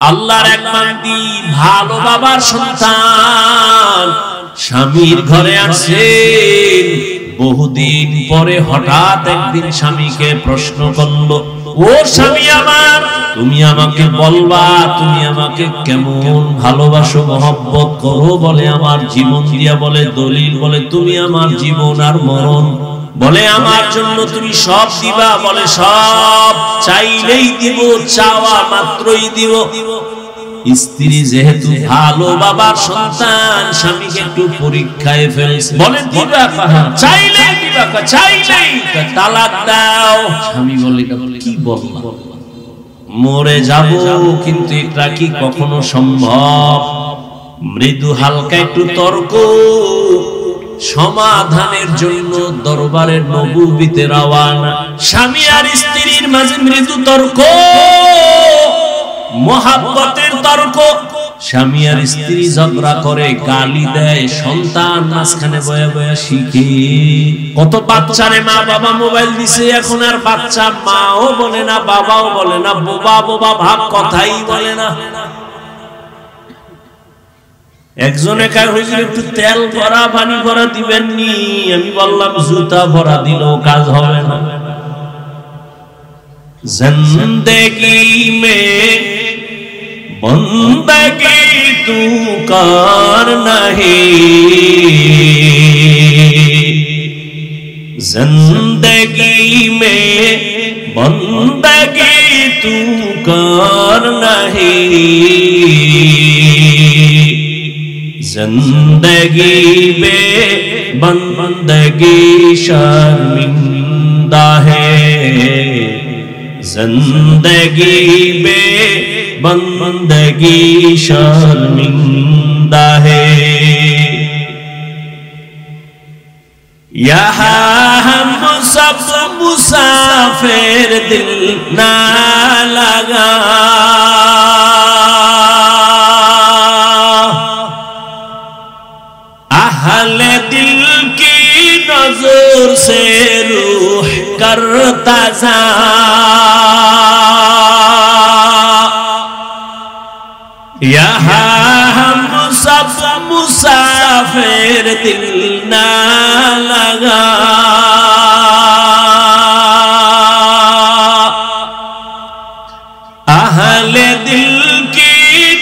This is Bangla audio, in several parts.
আল্লাহর এক বান্দি ভালো বাবার সন্তান স্বামীর ঘরে আসেন। বহুদিন পরে হঠাৎ একদিন স্বামীকে প্রশ্ন করলো, ও স্বামী আমার, তুমি আমাকে বলবা তুমি আমাকে কেমন ভালোবাসো, মহব্বত করো? বলে আমার জীবন দিয়া, বলে দলিল, বলে তুমি আমার জীবন আর মরণ, বলে আমার জন্য তুমি সব দিবা, বলে সব চাইলেই দিব, চাওয়া মাত্রই দিব। স্ত্রী যেহেতু ভালো বাবার সন্তান, স্বামীকে একটু পরীক্ষায় ফেলছে, বলে দিবা কাহা, চাইলেই দিবা, চাইলেই তালাক দাও। স্বামী বলে কি বললা, মরে যাব, কিন্তু এটা কি কখনো সম্ভব? মৃদু হালকা একটু তর্ক সমাধানের জন্য দরবারের নবুবীতে রওনা। স্বামী আর স্ত্রীর মাঝে মৃদু তর্ক, মহাব্বতের তর্ক। স্বামী আর স্ত্রী ঝগড়া করে, গালি দেয়, সন্তান মাঝখানে বয়া বয়া শিখে। কত বাচ্চারে মা বাবা মোবাইল দিছে, এখন আর বাচ্চা মাও বলে না, বাবাও বলে না, বোবা বোবা ভাব, কথাই বলে না। একজনে কয় হুজুর একটু তেল ভরা পানি ভরা দিবেন নি? আমি বললাম জুতা ভরা দিলেও কাজ হবে না। জিন্দেগি মে বন্দগি তু কার নাহি, জিন্দেগি মে বন্দগি তু কার নাহি, जिंदगी में बंदगी शर्मिंदा है, जिंदगी में बंदगी शर्मिंदा है। यहाँ हम सब मुसाफिर, दिल ना लगा, अहले दिल की नजर से रूह करता जा, यहाँ हम सब मुसाफिर, दिल ना लगा, अहले दिल की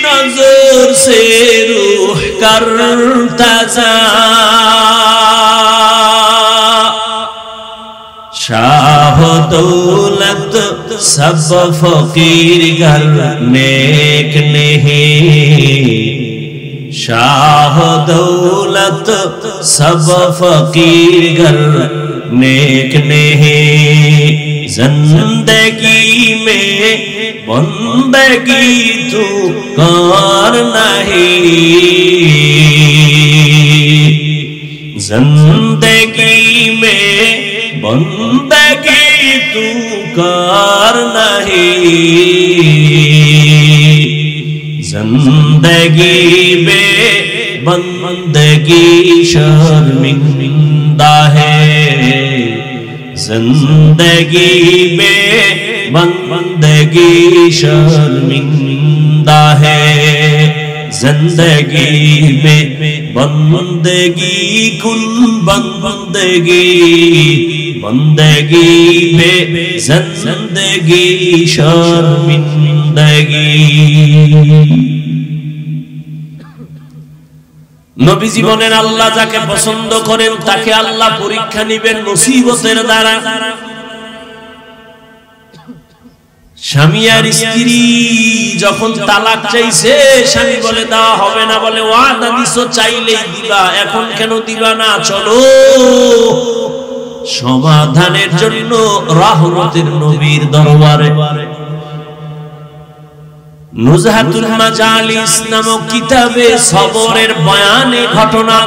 नजर से रूह करता जा, शाह दौलत सब फकीर घर नेक नहीं, शाह दौलत सब फकीर घर नेक नहीं, जिंदगी में बंदगी तू कर नहीं, जिंदगी में बंदगी तू कर नहीं, जिंदगी में बंदगी शर्मिंदा है, जिंदगी में बंदगी शर्मिंदा है, जिंदगी में बंदगी कुल बंदगी, बंदगी में जिंदगी शर्मिंदगी। নবীজি বলেন, আল্লাহ যাকে পছন্দ করেন তাকে আল্লাহ পরীক্ষা নিবেন মুসিবতের দ্বারা। স্বামী আর স্ত্রী যখন তালাক চাইছে, স্বামী বলে দেওয়া হবে না, বলে ওয়াদা দিছো চাইলেই দিবা, এখন কেন দিবা না? চলো সমাধানের জন্য রহমতের নবীর দরবারে। নুজহাতুল মাজালিস নামক কিতাবে সবরের বয়ানে ঘটনা।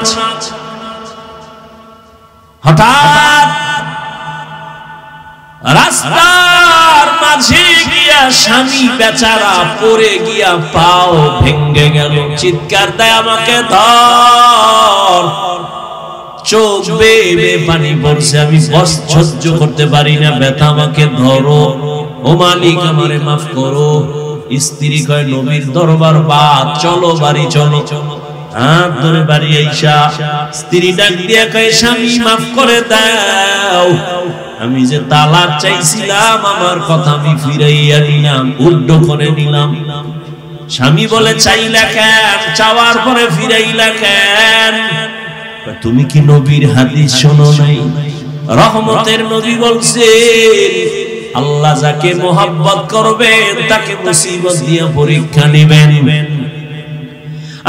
হঠাৎ রাস্তার মাঝে গিয়া স্বামী বেচারা পড়ে গিয়া পাও ভেঙে গেল, চিৎকার দেয় আমাকে ধর। চোখ বেয়ে পানি পড়ছে, আমি সহ্য করতে পারি না, ব্যথা আমাকে ধরো, ও মালিক আমারে মাফ করো। স্ত্রী কয় নবীর দরবার বাদ, চলো বাড়ি চলো। হাত ধরে বাড়ি আইসা স্ত্রী ডাক দিয়া কয় স্বামী মাফ করে দাও, আমি যে তালাক চাইছিলাম আমার কথা আমি ফিরাইয়া নিলাম, উড্ড করে নিলাম। স্বামী বলে চাইলা কেন, চাওয়ার পরে ফিরাইলা কেন? তুমি কি নবীর হাদিস শোনো নাই? রহমতের নবী বলছেন আল্লাহ যাকে মোহাব্বত করবেন তাকে মুসিবত দিয়ে পরীক্ষা নেবেন।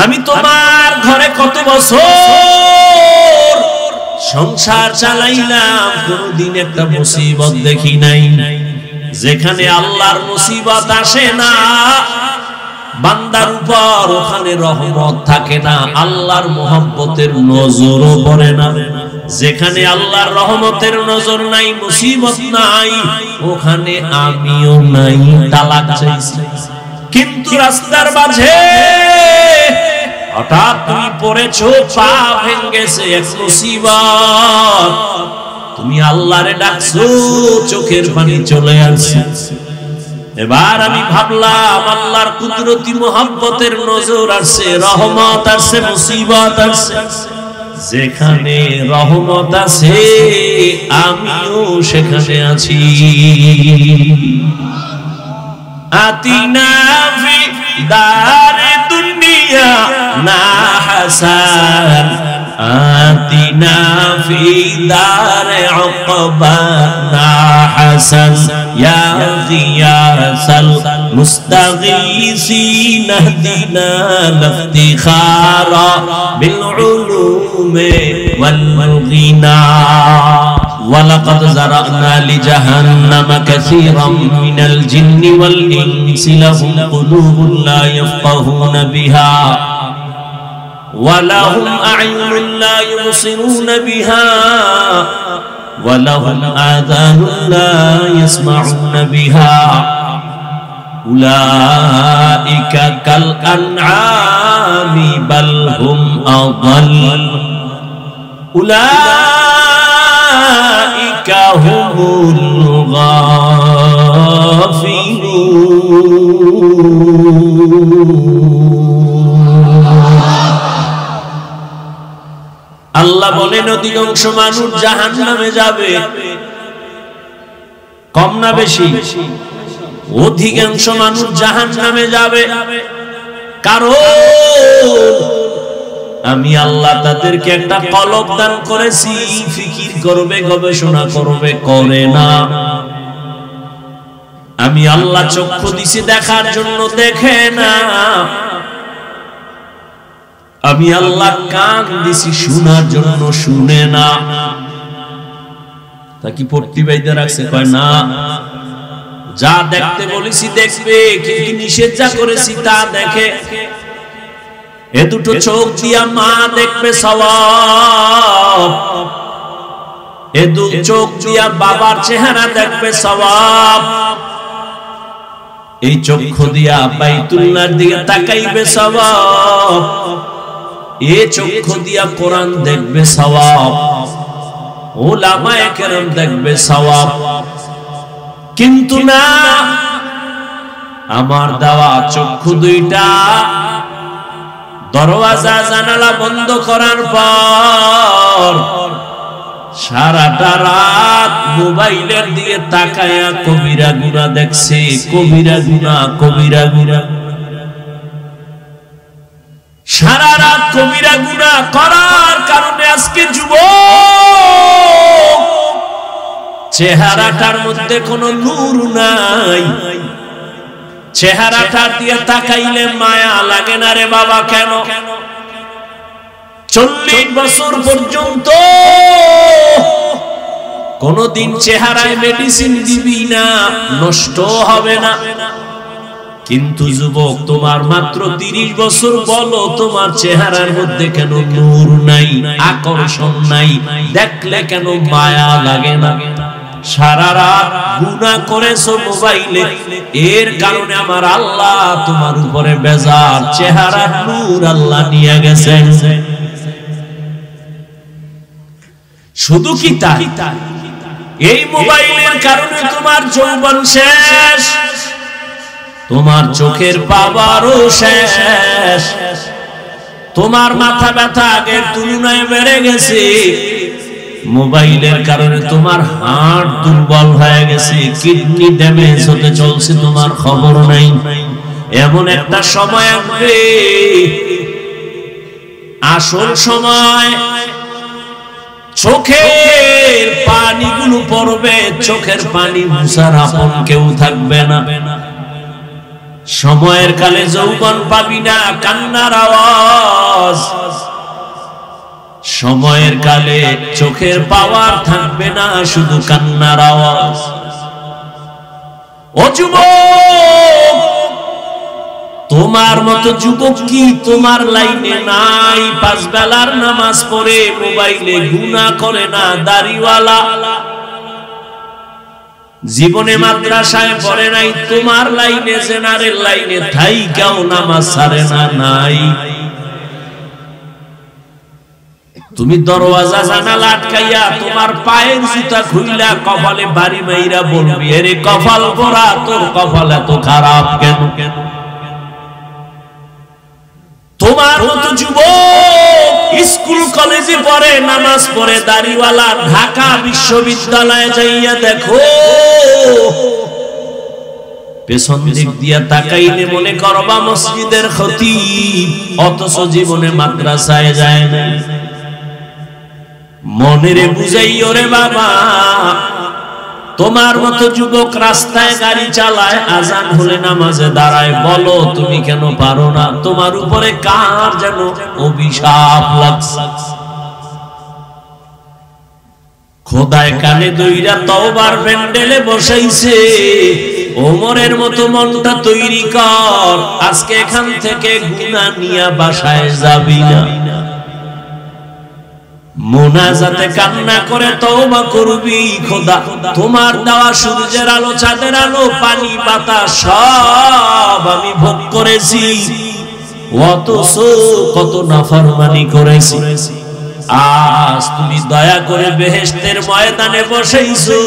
আমি তোমার ঘরে কত বছর সংসার চালাইলাম, কোনদিন একটা মুসিবত দেখি নাই। যেখানে আল্লাহর মুসিবত আসে না বান্দার উপর, ওখানে রহমত থাকে না, আল্লাহর মোহাব্বতের নজরও পড়ে না। যেখানে আল্লাহর রহমতের নজর নাই, মুসিবত নাই, ওখানে আমিও নাই, তালাক চাইছি। কিন্তু রাস্তার মাঝে হঠাৎ তুমি পড়েছো, পা ভেঙেছে, এক মুসিবত, তুমি আল্লাহরে ডাকছো, চোখের পানি চলে আসছে। এবার আমি ভাবলাম আল্লাহর কুদরতি মোহাব্বতের নজর আসছে, রহমত আসছে, মুসিবত আসছে। যেখানে রহমত আছে আমিও সেখানে আছি। আতিনা ফি দারে দুনিয়া না হাসান, আতিনা ফি দারে উকবা না হাসান, ইয়া গিয়াসাল মুস্তাগীসিন ইহদিনা লিফতিখারা বিল উলুমি ওয়াল গিনা। ওয়ালাকাদ যারানা লিজাহান্নামা কাসীরাম মিনাল জিন্নি ওয়াল ইনসি লাহুম কুলুবুন লা ইয়াফকাহুনা বিহা ওয়ালাহুম আ'য়ুনুন লা ইউবসিরুনা বিহা ওয়ালাহুম আযানুন লা ইয়াসমাউনা বিহা উলাইকা কাল আনআমি বাল হুম আযাল উলাইকা হুমুল গাফিলুন। আল্লাহ বলেন অধিকাংশ মানুষ জাহান্নামে যাবে। কম না বেশি? অধিকাংশ মানুষ জাহান্নামে যাবে। কারণ আমি আল্লাহ তাদেরকে একটা কলব দান করেছি, ফিকির করবে, গবেষণা করবে, করে না। আমি আল্লাহ চক্ষু দিছি দেখার জন্য, দেখে না। আমি আল্লাহ কান দিছি শোনার জন্য, শুনে না। তা কি প্রতিবাইদা রাখছে? কয় না, যা দেখতে বলেছি দেখবে, কিন্তু নিষেধ যা করেছি তা দেখে। এ দুটো চোখ দিয়া মা দেখবে সওয়াব, এ দু চোখ দিয়া বাবার চেহারা দেখবে সওয়াব, এই চক্ষু দিয়া বাইতুল্লাহর দিকে তাকাইবে সওয়াব, এই চক্ষু দিয়া কোরআন দেখবে সওয়াব, উলামায়ে কেরাম দেখবে সওয়াব। কিন্তু না, আমার দেওয়া চক্ষু দুইটা দরওয়াজা জানালা বন্ধ করার পর সারাটা রাত মোবাইলের দিকে তাকায়া কবিরা গুনাহ দেখছে, কবিরা গুনাহ, কবিরা গুনাহ। সারা রাত কবিরা গুনাহ করার কারণে আজকে যুবক চেহারাটার মধ্যে কোনো নূর নাই। চেহারাটা দিয়ে তাকাইলে মায়া লাগে না রে বাবা। কেন? 40 বছর পর্যন্ত কোনদিন চেহারায় মেডিসিন দিবি না, নষ্ট হবে না। কিন্তু যুবক, তোমার মাত্র 30 বছর, বলো তোমার চেহারার মধ্যে কেন নূর নাই, আকর্ষণ নাই, দেখলে কেন মায়া লাগে না? সারা রাত গুনাহ করেছো মোবাইলে, এর কারণে আমার আল্লাহ তোমার উপরে বেজার, চেহারার নূর আল্লাহ নিয়ে গেছেন। শুধু কি তাই? এই মোবাইলের কারণে তোমার যৌবন শেষ, তোমার চোখের পাওয়ারও শেষ, তোমার মাথা ব্যথা আগের তুলনায় বেড়ে গেছে, মোবাইলের কারণে তোমার হার্ট দুর্বল হয়ে গেছে, কিডনি ড্যামেজ হতে চলছে, তোমার খবর নাই। এমন একটা সময় আসবে, আসল সময়, চোখের পানিগুলো পড়বে, চোখের পানি মুছার আপন কেউ থাকবে না। সময়ের কালে যৌবন পাবি না, কান্নার আওয়াজ। সময়ের কালে চোখের পাওয়ার থাকবে না, শুধু কান্নার আওয়াজ। ও যুবক, তোমার মতো যুবক কি তোমার লাইনে নাই? পাঁচ বেলার নামাজ পড়ে মোবাইলে গুনাহ করে না, দাড়িওয়ালা, জীবনে মাদ্রাসায় পড়ে নাই, তোমার লাইনে জেনারেল লাইনে থাইকাও নামাজ ছাড়ে না, নাই। তুমি দরওয়াজা জানালা আটকাইয়া তোমার পায়ের জুতা খুইলা কপালে বাড়ি মাইরা বলবি, আরে কপাল পোড়া, তোর কপাল এত খারাপ কেন? তোমার মতো যুবক স্কুল কলেজে পড়ে, নামাজ পড়ে, দাড়িওয়ালা, ঢাকা বিশ্ববিদ্যালয়ে যাইয়া দেখো, পেছন দিক দিয়া তাকাইলে মনে করবা মসজিদের খতিব, অথচ জীবনে মাদ্রাসায় যায় না। মনেরে বুঝাইও রে বাবা, তোমার মতো যুবক রাস্তায় গাড়ি চালায়, আজান হলে নামাজে দাঁড়ায়, বলো তুমি কেন পারো না? তোমার উপরে কার যেন অভিশাপ লাগছে। খোদায় কানে দইরা তওবার প্যান্ডেলে বসাইছে, ওমরের মতো মনটা তৈরি কর, আজকে এখান থেকে গুনাহ নিয়া বাসায় যাবি না। মোনাজাতে কান্না করে তওবা করবি, খোদা তোমার দেওয়া সূর্যের আলো, চাঁদের আলো, পানি, বাতাস সব আমি ভোগ করেছি, অথচ কত নাফরমানি করেছি। আজ তুমি দয়া করে বেহেশতের ময়দানে বসাইছো,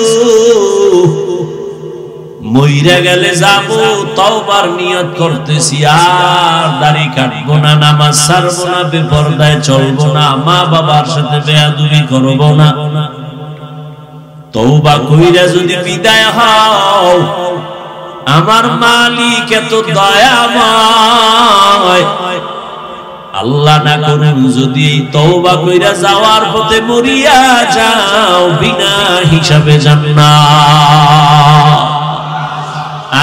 মইরা গেলে যাবো, তওবার নিয়ত করতেছি, আর দাড়ি কাটবো না, নামাজ ছাড়বো না, বেপরদায় চলবো না, মা বাবার সাথে বেয়াদবি করবো না। তওবা কইরা যদি বিদায় হও, আমার মালিক এত দয়াময়, আল্লাহ না করুন যদি তওবা কইরা যাওয়ার পথে মরিয়া যাও, বিনা হিসাবে জান্নাত।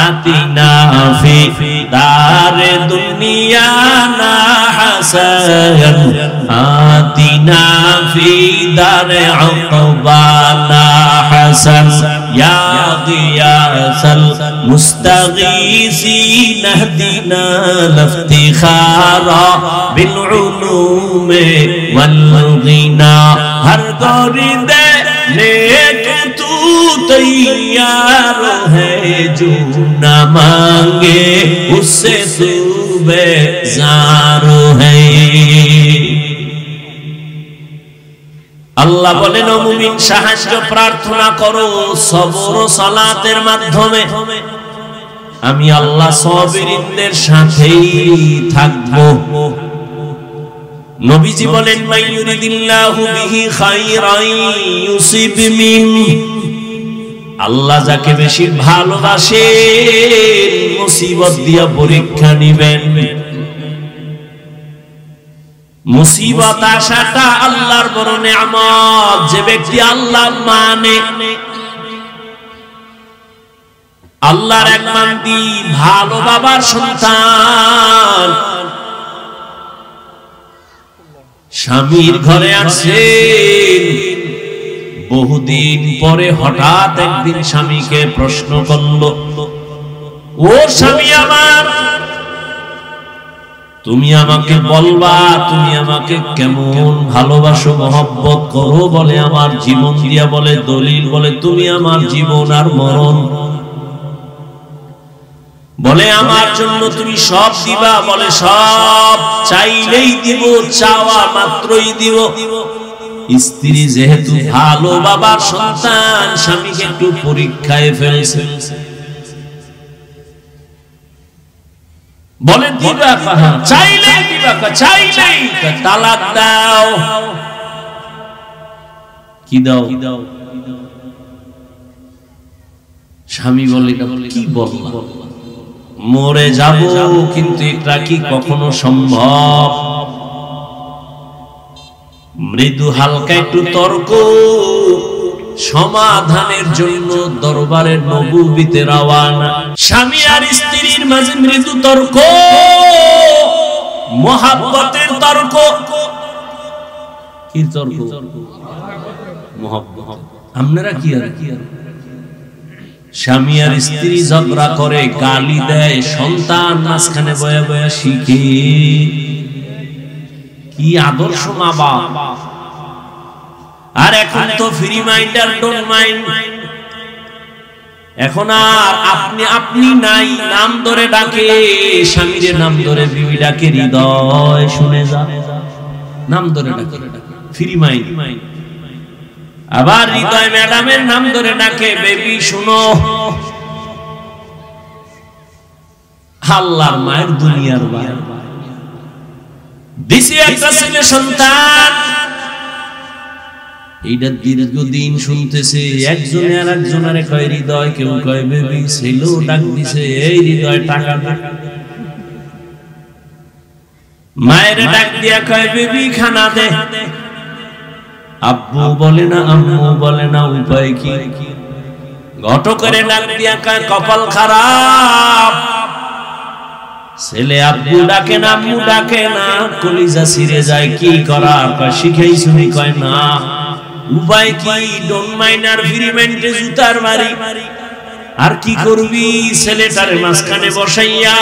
আতিনা ফি দারে দুনিয়া না হাসান, আতিনা ফি দারে উকবা না হাসান, ইয়া গিয়াসাল মুস্তাগীসিন ইহদিনা লিফতিখারা বিল উলুমে ওয়াল গিনা। হর গরিদে নেক তু तैयार है, जो न मांगे उससे तू बेजार है। আল্লাহ বলেন, ও মুমিন, সাহায্য প্রার্থনা করো সবর ও সালাতের মাধ্যমে, আমি আল্লাহ সাবিরিনদের সাথেই থাকবো। নবীজি বলেন, মাইয়ুরিদিল্লাহু বিহি খায়রান ইউসিব মিনহু, আল্লাহ যাকে বেশি ভালোবাসেন মুসিবত দিয়া পরীক্ষা নিবেন। মুসিবত আসাটা আল্লাহর বড় নিয়ামত। যে ব্যক্তি আল্লাহ মানে, আল্লাহর এক বান্দি, ভালো বাবার সন্তান, স্বামীর ঘরে আসেন, বহুদিন পরে হঠাৎ একদিন স্বামীকে প্রশ্ন করল, ও স্বামী আমার, তুমি আমাকে বলবা তুমি আমাকে কেমন ভালোবাসো, মহব্বত করো? বলে আমার জীবন দিয়া, বলে দলিল, বলে তুমি আমার জীবন আর মরণ, বলে আমার জন্য তুমি সব দিবা, বলে সব চাইলেই দিব, চাওয়া মাত্রই দিব। স্ত্রী যেহেতু ভালো বাবার সন্তান, স্বামীকে একটু পরীক্ষায় ফেলছে। বলে দিবা কাহা, চাইলেই দিবা, চাইলেই তালাক দাও। কি দাও? স্বামী বলে কি বললা, মরে যাব, কিন্তু এটা কি কখনো সম্ভব? মৃদু হালকা একটু তর্ক সমাধানের জন্য দরবারের নবুবীতে রওনা। স্বামী আর স্ত্রীর মাঝে মৃদু তর্ক, মহাব্বতের তর্ক। কি তর্ক? মহাব্বত। আপনারা কি আর স্বামী আর স্ত্রী ঝগড়া করে, গালি দেয়, সন্তান মাঝখানে বয়া বয়া শিখে। কি আদর্শ মা বাপ! আর এখন তো ফ্রি মাইন্ড আর ডোন্ট মাইন্ড। এখন আর আপনি আপনি নাই, নাম ধরে ডাকে, স্বামীর নাম ধরে বিবি ডাকে, হৃদয় শুনে যা, নাম ধরে ডাকে, ফ্রি মাইন্ড। আবার হৃদয় ম্যাডামের নাম ধরে ডাকে, বেবি শুনো। আল্লাহর মায়ের দুনিয়ার বাইরে দিছি একটা ছেলে সন্তান। এইটা দীর্ঘদিন শুনতেছে, একজনে আর একজনের কয় হৃদয়, কেউ কয় বেবি, ছেলেও ডাক দিছে, এই হৃদয় টাকা দে। মায়ের ডাক দিয়া কয় বেবি খানা দে। আব্বু বলে না, আম্মু বলে না, উপায় কি? ঘটকের ডাক দিয়া কয় কপাল খারাপ, ছেলে আব্বু ডাকে না, আম্মু ডাকে না, কলিজা ছিঁড়ে যায়, কি করার? কয় শিখাই শুনি, কয় না, উপায় কি? ডোন্ট মাইন্ড আর ফ্রি মাইন্ডে জুতার মারি। আর কি করবি? ছেলেটারে মাঝখানে বসাইয়া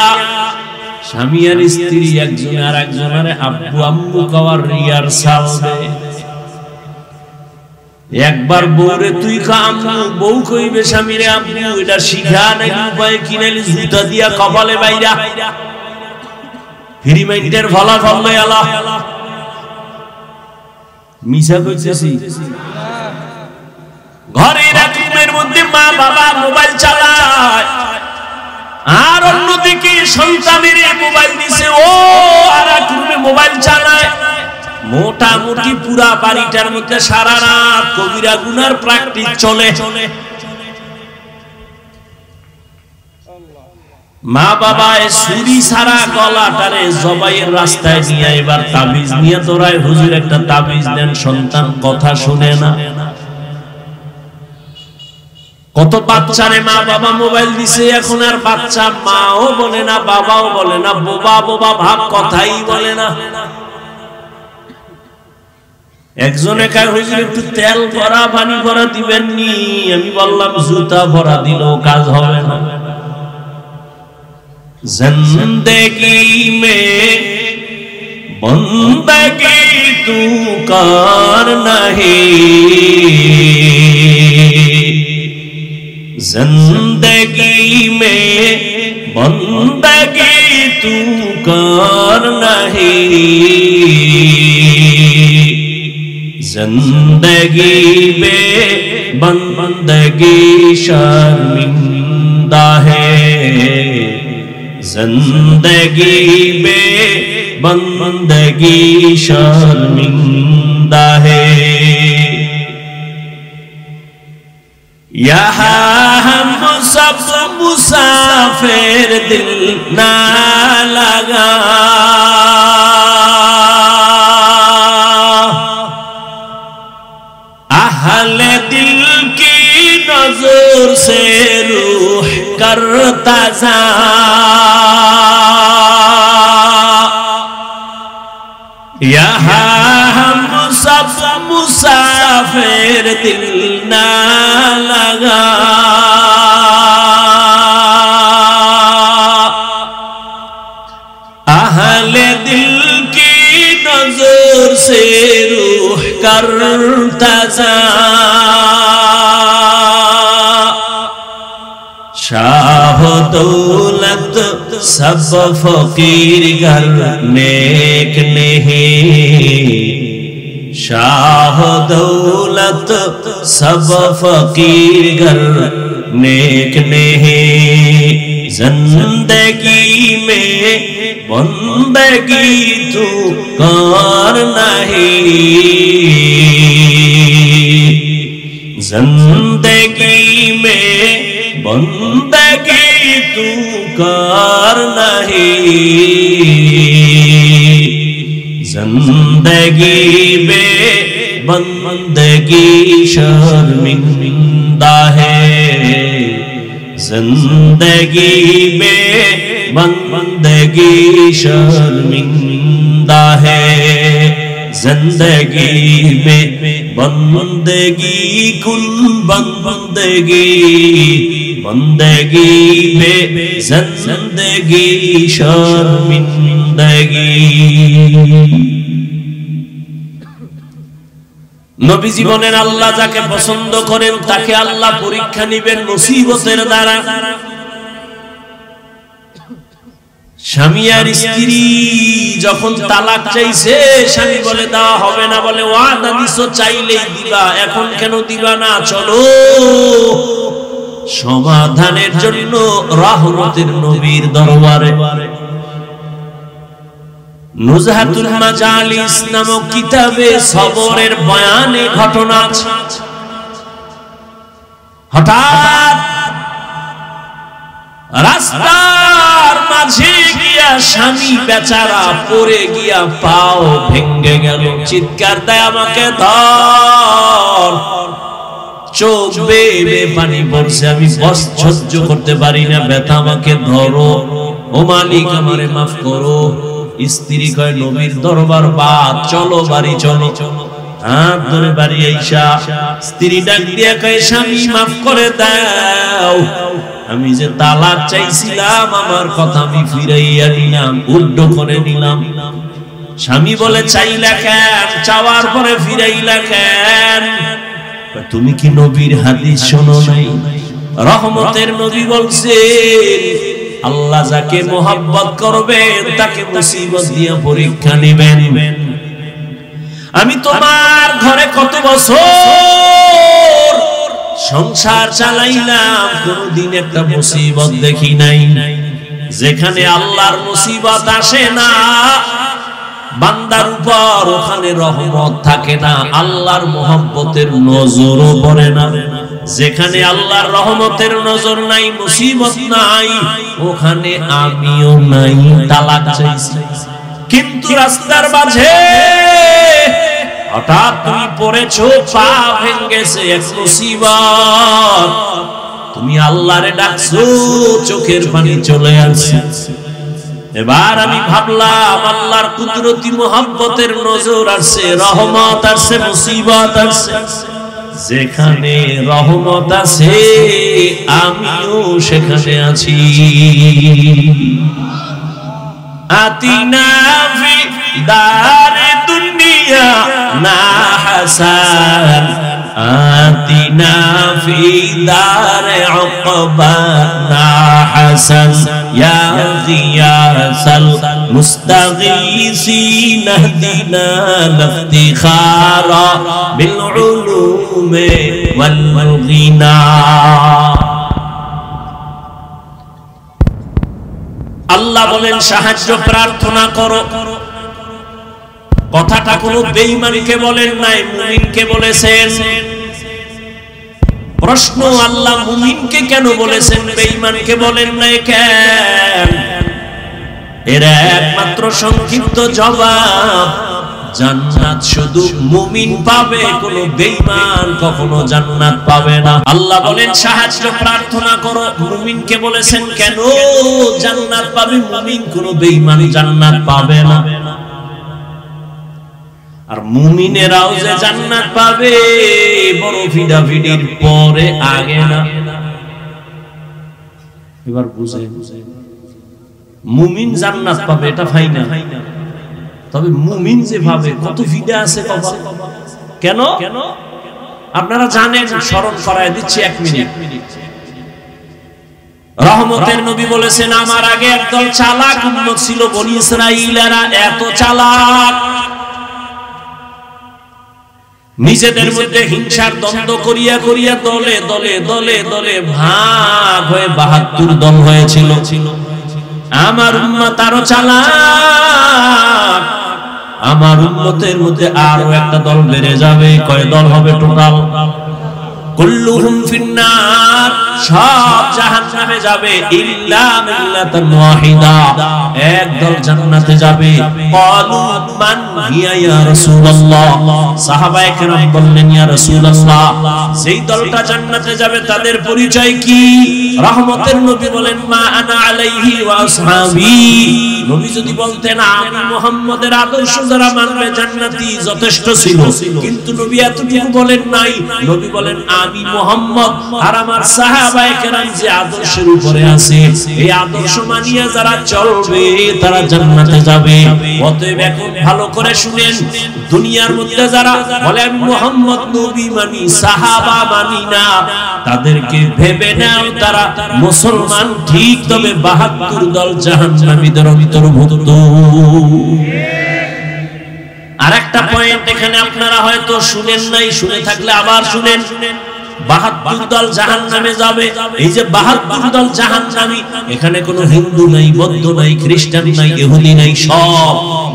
স্বামী আর স্ত্রী একজন আর একজনের আব্বু আম্মু কওয়ার রিহার্সাল দেয়। একবার বউরে তুই কা আম্মু, বউ কইবে স্বামীরে আম্মু, এটা শিখা নাই। উপায় কি? নাইলে জুতা দিয়া কপালে বাইরা। ফ্রি মাইন্ডের ফলাফল লয় আলা। মিছা কইতেছি? ঘরের এক রুমের মধ্যে মা বাবা মোবাইল চালায়, আর অন্যদিকে সন্তানের মোবাইল দিছে, ও আর এক রুমে মোবাইল চালায়। মোটামুটি পুরা বাড়িটার মধ্যে সারা রাত কবিরা গুনার প্র্যাকটিস চলে। মা বাবা ছুরি ছাড়া গলাটারে জবাইয়ের রাস্তায় নিয়ে এবার তাবিজ নিয়ে তোরায়, হুজুর একটা তাবিজ দেন, সন্তান কথা শুনে না। কত বাচ্চারে মা বাবা মোবাইল দিছে, এখন আর বাচ্চা মাও বলে না, বাবাও বলে না, বোবা বোবা ভাব, কথাই বলে না। একজনে কয় হুজুর একটু তেল ভরা পানি ভরা দিবেন নি? আমি বললাম জুতা ভরা দিলেও কাজ হবে না। जिंदगी में बंदगी तू कर नहीं, जिंदगी में बंदगी तू कर नहीं, जिंदगी में बंदगी शर्मिंदा है, जिंदगी में बंदगी शर्मिंदा है। यहाँ हम सब मुसाफिर, दिल ना लगा, अहले दिल की नजर से रूह करता जा, यहाँ हम सब मुसाफिर, दिल ना लगा, अहले दिल की नजर से रूह करता जा, शाह दौलत सब फकीर घर नेक नहीं, शाह दौलत सब फकीर घर नेक नहीं जिंदगी में बंदगी तू कर नहीं जिंदगी में बंदगी तू कर नहीं जिंदगी में बंदगी शर्मिंदा है जिंदगी में बंदगी शर्मिंदा है जिंदगी में बंदगी कुल बंदगी बंदगी में जिंदगी शर्मिंदगी নবীজি বলেন আল্লাহ যাকে পছন্দ করেন তাকে আল্লাহ পরীক্ষা নেবেন মুসিবতের দ্বারা স্বামী আর স্ত্রী যখন তালাক চাইছে স্বামী বলে দেওয়া হবে না বলে ওয়াদা দিছো চাইলেই দিবা এখন কেন দিবা না চলো সমাধানের জন্য রহমতের নবীর দরবারে নুজহাতুল মাজালিস নামক কিতাবে সবরের বয়ানে ঘটনা হঠাৎ রাস্তার মাঝে গিয়া স্বামী বেচারা পড়ে গিয়া পাও ভেঙে গেল চিৎকার দেয় আমাকে ধর চোখ বেয়ে পানি পড়ছে আমি বস সহ্য করতে পারি না ব্যথা আমাকে ধরো ও মালিক আমারে মাফ করো স্ত্রী কয় নবীর দরবার বাদ চলো বাড়ি চলো হাত ধরে বাড়ি আইসা স্ত্রী ডাক দিয়া কয় স্বামী মাফ করে দাও আমি যে তালাক চাইছিলাম আমার কথা আমি ফিরাইয়া নিলাম উল্টো করে নিলাম স্বামী বলে চাইলা কেন চাওয়ার পরে ফিরাইলা কেন তুমি কি নবীর হাদিস শোনো নাই রহমতের নবী বলছেন আল্লাহ যাকে মোহাব্বত করবেন তাকে মুসিবত দিয়ে পরীক্ষা নেবেন আমি তোমার ঘরে কত বছর সংসার চালাইলাম কোনদিন একটা মুসিবত দেখি নাই যেখানে আল্লাহর মুসিবত আসে না বান্দার উপর ওখানে রহমত থাকে না আল্লাহর মোহাব্বতের নজরও পড়ে না যেখানে আল্লাহর রহমতের নজর নাই মুসিবত নাই ওখানে আমিও নাই তালাক চাইছি কিন্তু রাস্তার মাঝে হঠাৎ তুমি পড়েছো পা ভেঙেছে এক মুসিবত তুমি আল্লাহরে ডাকছো চোখের পানি চলে আসছে এবার আমি ভাবলাম আল্লাহর কুদরতি মোহাব্বতের নজর আসছে রহমত আসছে মুসিবত আসছে যেখানে রহমত আছে আমিও সেখানে আছি আতিনা ফি দারে দুনিয়া না হাসান আতিনা ফি দারে উকবা না হাসান ইয়া গিয়াসাল মুস্তাগীসিন ইহদিনা লিফতিখারা বিল উলুমি ওয়াল গিনা আল্লাহ বলেন সাহায্য প্রার্থনা করো কথাটা কোনো বেঈমানকে বলেন নাই মুমিনকে বলেছেন প্রশ্ন আল্লাহ মুমিনকে কেন বলেছেন বেঈমানকে বলেন নাই কেন এর একমাত্র সংক্ষিপ্ত জবাব জান্নাত শুধু মুমিন পাবে কোনো বেঈমান কখনো জান্নাত পাবে না আল্লাহ বলেন সাহায্য প্রার্থনা করো মুমিনকে বলেছেন কেন জান্নাত পাবে মুমিন কোনো বেঈমান জান্নাত পাবে না আর মুমিনেরাও যে জান্নাত পাবে বড় ফিডাফিডির পরে আগে না এবার বুঝেন মুমিন জান্নাত পাবে এটা ফাইনাল তবে মুমিন যে ভাবে কত ফিডা আছে কপাল কেন আপনারা জানেন স্মরণ করায় দিচ্ছি 1 মিনিট রহমতের নবী বলেছেন আমার আগে একদল চালাক উম্মত ছিল বনি ইসরাঈলেরা এত চালাক নিজেদের মধ্যে হিংসার দ্বন্দ্ব করিয়া করিয়া দলে দলে দলে দলে ভাগ হয়ে ৭২ দল হয়েছিল। আমার উম্মত আরো চালাক, আমার উম্মতের মধ্যে আরো একটা দল বেড়ে যাবে। কয় দল হবে টোটাল? কুল্লুহুম ফিন্নার, সব জাহান্নামে যাবে, ইল্লা মিল্লাতান ওয়াহিদা, এক দল জান্নাতে যাবে। ক্বালু মান হিয়া ইয়া রাসূলুল্লাহ, সাহাবায়ে কেরাম বললেন ইয়া রাসূলুল্লাহ, সেই দলটা জান্নাতে যাবে তাদের পরিচয় কি? রহমতের নবী বলেন মা আনা আলাইহি ওয়া আসহাবি। নবী যদি বলতেন আমি মুহাম্মদের আদর্শ যারা মানবে জান্নাতি, যথেষ্ট ছিল। কিন্তু নবী এতটুকু বলেন নাই। নবী বলেন আমি মুহাম্মদ আর আমার সাহাবায়ে কেরাম যে আদর্শের উপরে আছে, এই আদর্শ মানিয়া যারা চলবে তারা জান্নাতে যাবে। অতএব এখন ভালো করে শুনেন, দুনিয়ার মধ্যে যারা বলে আমি মুহাম্মদ নবী মানি, সাহাবা মানি না, তাদেরকে ভেবে নাও তারা মুসলমান ঠিক, তবে ৭২ দল জাহান্নামীদের অন্তর্ভুক্ত। আরেকটা পয়েন্ট এখানে আপনারা হয়তো শুনেন নাই, শুনে থাকলে আবার শুনেন। ৭২ দল জাহান্নামে যাবে। এই যে ৭২ দল জাহান্নামী, এখানে কোনো হিন্দু নাই, বৌদ্ধ নাই, খ্রিস্টান নাই, ইহুদি নাই, সব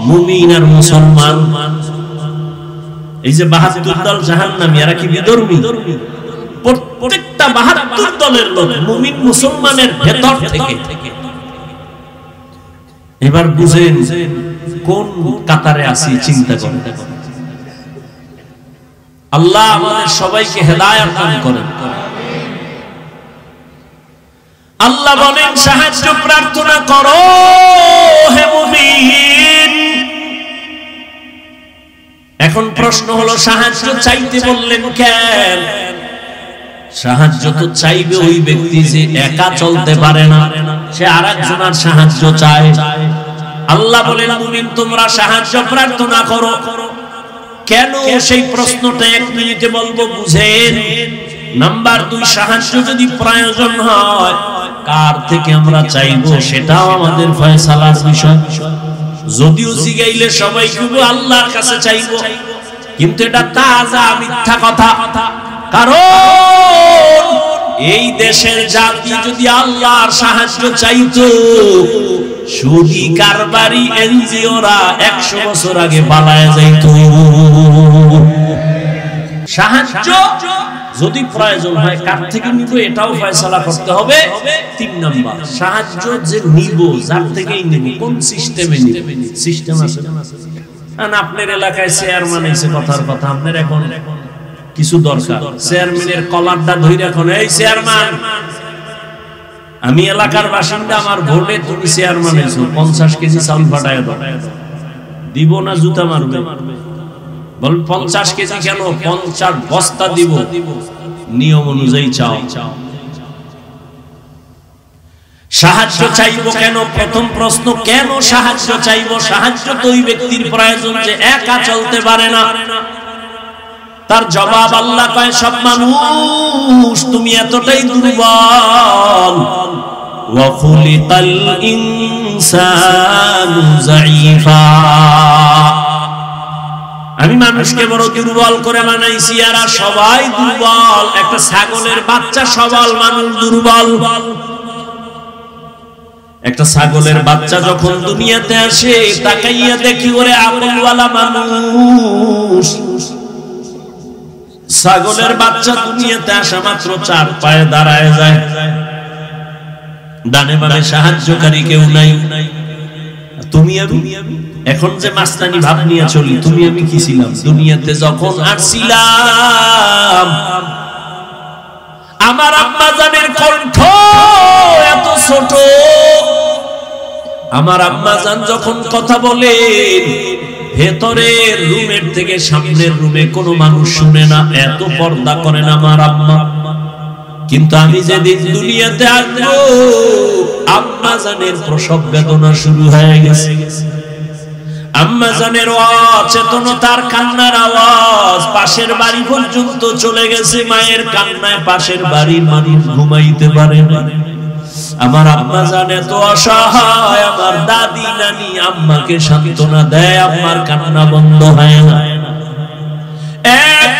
মুমিন আর মুসলমান। এই যে ৭২ দল জাহান্নামী, এরা কি বিধর্মী? প্রত্যেকটা ৭২ দলের লোক মুমিন মুসলমানের ভেতর থেকে। এবার বুঝেন কোন কাতারে আছি, চিন্তা করেন। আল্লাহ আমাদের সবাইকে হেদায়েত দান করেন। আল্লাহ বলেন সাহায্য প্রার্থনা করো হে মুমিন। এখন প্রশ্ন হলো সাহায্য চাইতে বললেন কেন? সাহায্য তো চাইবে ওই ব্যক্তি যে একা চলতে পারে না, সে আরেকজনের সাহায্য চায়। আল্লাহ বলেন মুমিন তোমরা সাহায্য প্রার্থনা করো। কেন সেই প্রশ্নটা 1 মিনিটে বলবো, বুঝেন। নাম্বার 2, সাহায্য যদি প্রয়োজন হয় কার থেকে আমরা চাইবো সেটাও আমাদের ফয়সালার বিষয়। যদিও জিগাইলে সবাই কেবল আল্লাহর কাছে চাইবো, কিন্তু এটা তাজা মিথ্যা কথা। কারণ এই দেশের জাতি যদি আল্লাহর সাহায্য চাইতো, সুদি কারবারি এনজিওরা 100 বছর আগে পালায় যাইত। সাহায্য যদি প্রয়োজন হয় কার থেকে নিব এটাও ফয়সালা করতে হবে। 3 নাম্বার, সাহায্য যে নিব যার থেকেই নিব, কোন সিস্টেমে নিব? সিস্টেম আছে না? আপনার এলাকায় চেয়ারম্যান এসে কথার কথা, আপনার এখন কিছু দরকার, চেয়ারম্যানের কলারটা ধরে এখন এই চেয়ারম্যান আমি এলাকার বাসিন্দা, আমার ভোটে তুমি চেয়ারম্যান হয়েছো, 50 কেজি চাউল পাঠায় দাও। দিব না জুতা মারবে? বল 50 কেজি কেন? 50 বস্তা দিব, নিয়ম অনুযায়ী চাও। সাহায্য চাইবো কেন? প্রথম প্রশ্ন, কেন সাহায্য চাইবো? সাহায্য তো ওই ব্যক্তির প্রয়োজন যে একা চলতে পারে না। তার জবাব আল্লাহ কয় সব মানুষ তুমি এতটাই দুর্বল। ওয়া খুলিকাল ইনসানু যায়ীফা, আমি মানুষকে বড় দুর্বল করে বানাইছি, এরা সবাই দুর্বল। একটা ছাগলের বাচ্চা সবল, মানুষ দুর্বল। একটা ছাগলের বাচ্চা যখন দুনিয়াতে আসে, তাকাইয়া দেখি ওরে আকলওয়ালা মানুষ। ছাগলের বাচ্চা দুনিয়াতে আসা মাত্র 4 পায়ে দাঁড়ায় যায়, ডানে বামে সাহায্যকারী কেউ নাই। তুমি আমি এখন যে মাস্তানি ভাব নিয়ে চলি, তুমি আমি কি ছিলাম? দুনিয়াতে যখন আসছিলাম আমার আম্মা জানের কণ্ঠ এত ছোট, আমার আম্মা জান যখন কথা বলেন ভেতরের রুমের থেকে সামনের রুমে কোনো মানুষ শুনে না, এত পর্দা করেন আমার আম্মা। কিন্তু আমি যেদিন দুনিয়াতে আসবো আম্মা জানের প্রসব বেদনা শুরু হয়ে গেছে। আম্মা জানের অচেতনতার কান্নার আওয়াজ পাশের বাড়ি পর্যন্ত চলে গেছে। মায়ের কান্নায় পাশের বাড়ির মানুষ ঘুমাইতে পারে না। আমার আম্মা জান এত অসহায়, আমার দাদি নানি আম্মাকে সান্ত্বনা দেয়, আম্মার কান্না বন্ধ হয় না। এক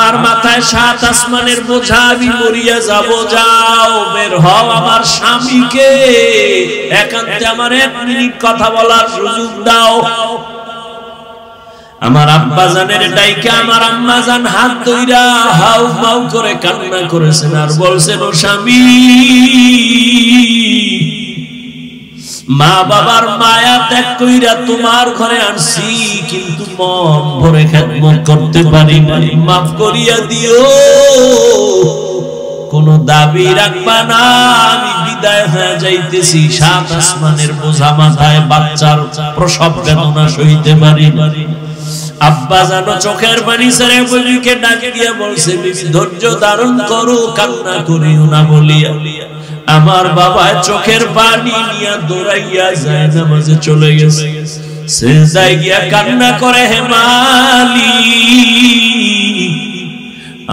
আমার মাথায় 7 আসমানের বোঝা, আমি মরিয়া যাব, যাও বের হও, আমার স্বামীকে একান্তে আমার 1 মিনিট কথা বলার সুযোগ দাও। আমার আব্বা জানের ডাইকা আমার আম্মা জান হাত ধইরা হাউ মাউ করে কান্না করেছেন আর বলছেন, ও স্বামী, মা বাবার মায়া ত্যাগ কইরা তোমার ঘরে আসছি, কিন্তু মন ভরে খেদমত করতে পারি নাই, মাফ করিয়া দিও, কোন দাবি রাখবা না, আমি বিদায় হয়ে যাইতেছি। 7 আসমানের বোঝা মাথায়, বাচ্চার প্রসব বেদনা সইতে পারি না। আব্বা জানো চোখের পানি ছেড়ে বিবিকে ডাক দিয়া বলছে, বিবি ধৈর্য ধারণ করো, কান্না করিও না বলিয়া আমার বাবা চোখের পানি নিয়ে দৌড়াইয়া যায় নামাজে চলে গেছে। সিজদায় গিয়া কান্না করে, হে মালিক,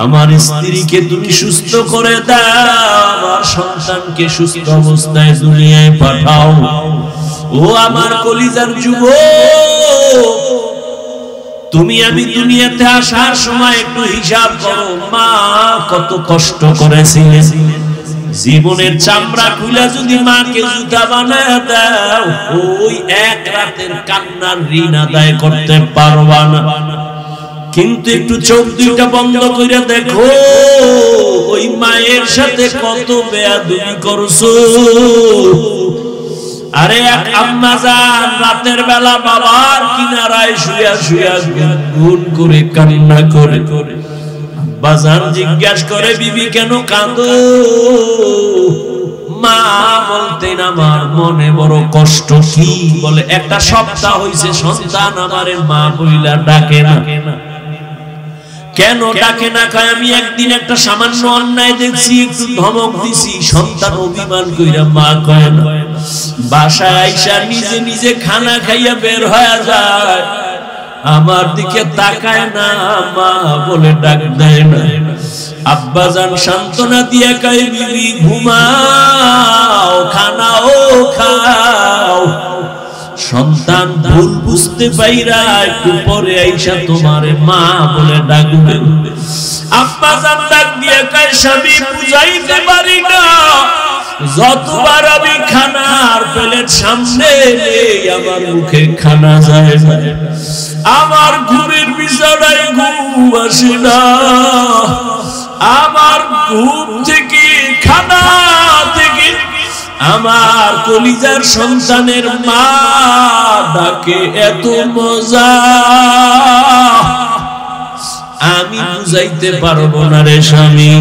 আমার স্ত্রীকে তুমি সুস্থ করে দাও, আমার সন্তানকে সুস্থ অবস্থায় দুনিয়ায় পাঠাও। ও আমার কলিজার যুবক, তুমি আমি দুনিয়াতে আসার সময় একটু হিসাব করো, মা কত কষ্ট করেছিলেন, জীবনের চামড়া খুলে যদি মাকে জুতা বানায় দাও, ওই 1 রাতের কান্নার ঋণ আদায় করতে পারবা না। কিন্তু একটু চোখ দুইটা বন্ধ করে দেখো, ওই মায়ের সাথে কত বেয়াদবি করছো। আরে এক আম্মা জান রাতের বেলা বাবার কিনারায় শুয়া শুয়া গুন করে কান্না করে করে বাজান জিজ্ঞাসা করে, বিবি কেন কাঁদো? মা বলতেন, আমার মনে বড় কষ্ট। কি বলে? একটা সপ্তাহ হইছে সন্তান আমারে মা বইলা ডাকে না। কেন ডাকে না কয়, আমি একদিন একটা সামান্য অন্যায় দেখছি, একটু ধমক দিছি, সন্তান অভিমান কইরা মা কয় না। বাসায় আইসা নিজে নিজে খানা খাইয়া বের হয়ে যায়, আমার দিকে তাকায় না, মা বলে ডাক দেয় না। আব্বা জান সান্ত্বনা দিয়া কয়, বিবি ঘুমাও, খানাও খাও। সন্তান ভুল বুঝতে পাইরা একটু পরে আইসা তোমারে মা বলে ডাকবে। আব্বা জান ডাক দিয়া কয়, স্বামী বুঝাইতে পারি না, যতবার আমি খানার প্লেট সামনে নেই আমার মুখে খানা যায় না, আমার ঘুমের বিছানায় ঘুম আসে না, আমার ঘুম থেকে খানা থেকে আমার কলিজার সন্তানের মা ডাকে এত মজা, আমি বুঝাইতে পারবো না রে স্বামী।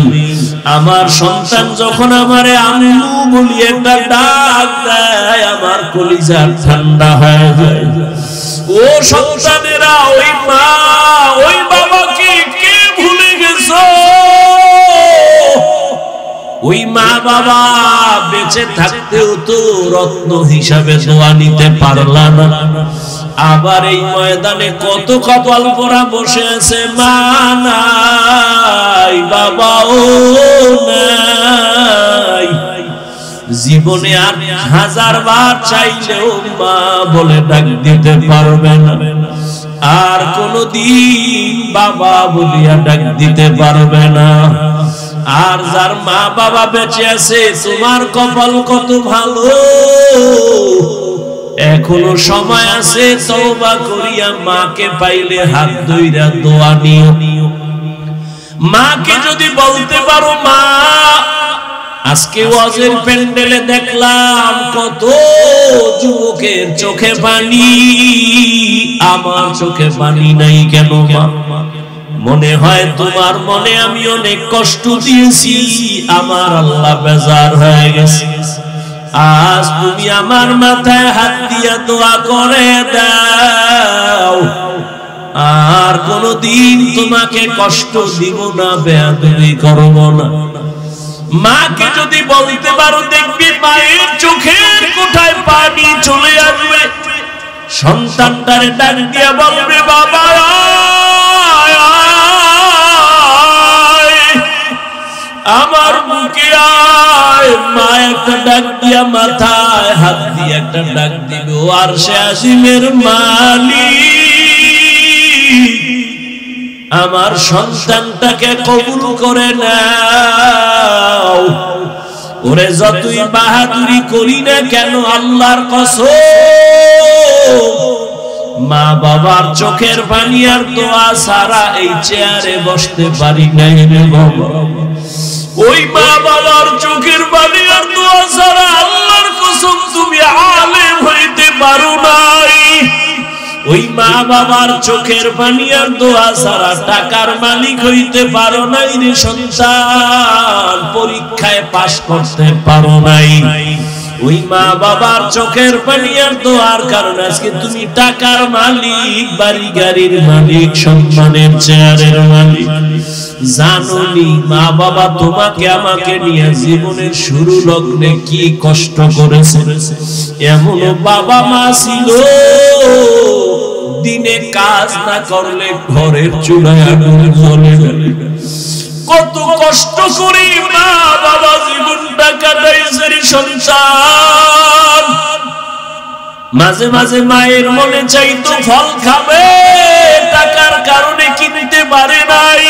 আমার সন্তান যখন আমারে আম্মু বলি একটা ডাক দেয়, আমার কলিজা ঠান্ডা হয়ে যায়। ও সন্তানেরা, ওই মা ওই বাবাকে কে ভুলে গেছো? ওই মা বাবা বেঁচে থাকতেও তো রত্ন হিসাবে দোয়া নিতে পারলা না, আবার এই ময়দানে কত কপাল পরা বসে আছে, মা নাই, বাবাও নাই। জীবনে আর 1000 বার চাইলেও মা বলে ডাক দিতে পারবে না, আর কোনদিন বাবা বলিয়া ডাক দিতে পারবে না। আর যার মা বাবা বেঁচে আছে, তোমার কপাল কত ভালো, এখনো সময় আছে, তওবা করিয়া মাকে পাইলে হাত ধইরা দোয়া নিও। মাকে যদি বলতে পারো, মা আজকে ওয়াজের প্যান্ডেলে দেখলাম কত যুবকের চোখে পানি, আমার চোখে পানি নাই কেন মা? মনে হয় তোমার মনে আমি অনেক কষ্ট দিয়েছি, আমার আল্লাহ বেজার হয়ে গেছে। আজ তুমি আমার মাথায় হাত দিয়া দোয়া করে দাও, আর কোনদিন তোমাকে কষ্ট দিব না, বেয়াদবি করব না। মাকে যদি বলতে পারো, দেখবি মায়ের চোখের কোঠায় পানি চলে আসবে। সন্তানটারে ডাক দিয়া বলবে, বাবা আমার বুকে আয়। মা একটা ডাক দিয়া মাথায় হাত দিয়ে একটা ডাক দিবে, আর সে আসিমের মালিক আমার সন্তানটাকে কবুল করে নাও। ওরে যতই বাহাদুরি করি না কেন আল্লাহর কসম, মা বাবার চোখের পানি আর দোয়া ছাড়া এই চেয়ারে বসতে পারি নাই রে বাবা। ওই মা বাবার চোখের পানি আর দোয়া ছাড়া আল্লাহর কসম তুমি আলেম হইতে পারো নাই। ওই মা বাবার চোখের পানি আর দোয়া ছাড়া টাকার মালিক হইতে পারো নাই রে সন্তান, পরীক্ষায় পাস করতে পারো নাই। ওই মা বাবার চোখের পানি আর দোয়ার কারণে আজকে তুমি টাকার মালিক, বাড়ি গাড়ির মালিক, সম্মানের চেয়ারের মালিক। জানোনি মা বাবা তোমাকে আমাকে নিয়ে জীবনের শুরু লগ্নে কি কষ্ট করেছে? এমন বাবা মা ছিল দিনে কাজ না করলে ঘরের চুলায় আগুন জ্বলে। কত কষ্ট করে মা বাবা জীবনটা কাটাইছে রে সন্তান। মাঝে মাঝে মায়ের মনে চাইতো ফল খাবে, টাকার কারণে কিনতে পারে নাই।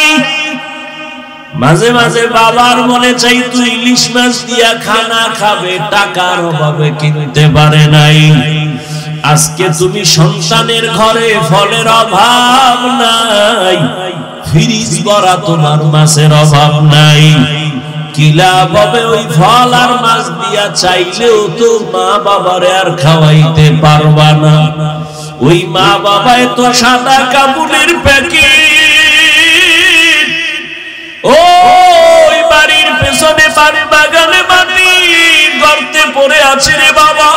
মাঝে মাঝে বাবার মনে চাইতো ইলিশ মাছ দিয়া খানা খাবে, টাকার অভাবে কিনতে পারে নাই। আজকে তুমি সন্তানের ঘরে ফলের অভাব নাই, ফ্রিজ ভরা তোমার মাছের অভাব নাই। কি লাভ হবে ওই ফল আর মাছ দিয়া? চাইলেও তো মা বাবারে আর খাওয়াইতে পারবা না। ওই মা বাবায় তো সাদা কাপড়ের প্যাকেট, ওই বাড়ির পেছনে বাড়ি বাগানে মাটি গর্তে পড়ে আছে রে বাবা।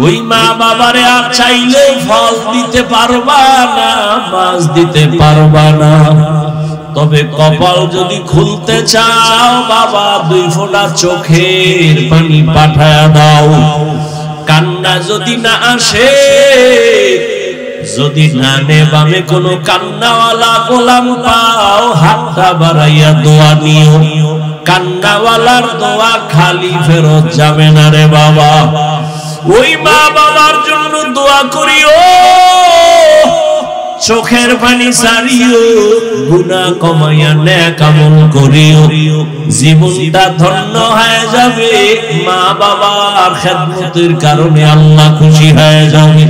ওই মা বাবারে আর চাইলে ফল দিতে পারবা না, মাছ দিতে পারবা না। তবে কপাল যদি খুলতে চাও বাবা, 2 ফোঁটা চোখের পানি পাঠায়া দাও। কান্না যদি না আসে, যদি ডানে বামে কোনো কান্নাওয়ালা গোলাম পাও, হাতটা বাড়াইয়া দোয়া নিও। কান্নাওয়ালার দোয়া খালি ফেরত যাবে না রে বাবা। ওই মা বাবার জন্য দোয়া করিও, চোখের পানি ছাড়িও, গুনাহ কমাইয়া নেক আমল করিও। জীবনটা ধন্য হয়ে যাবে, মা বাবার খেদমতের কারণে আল্লাহ খুশি হয়ে যাবে।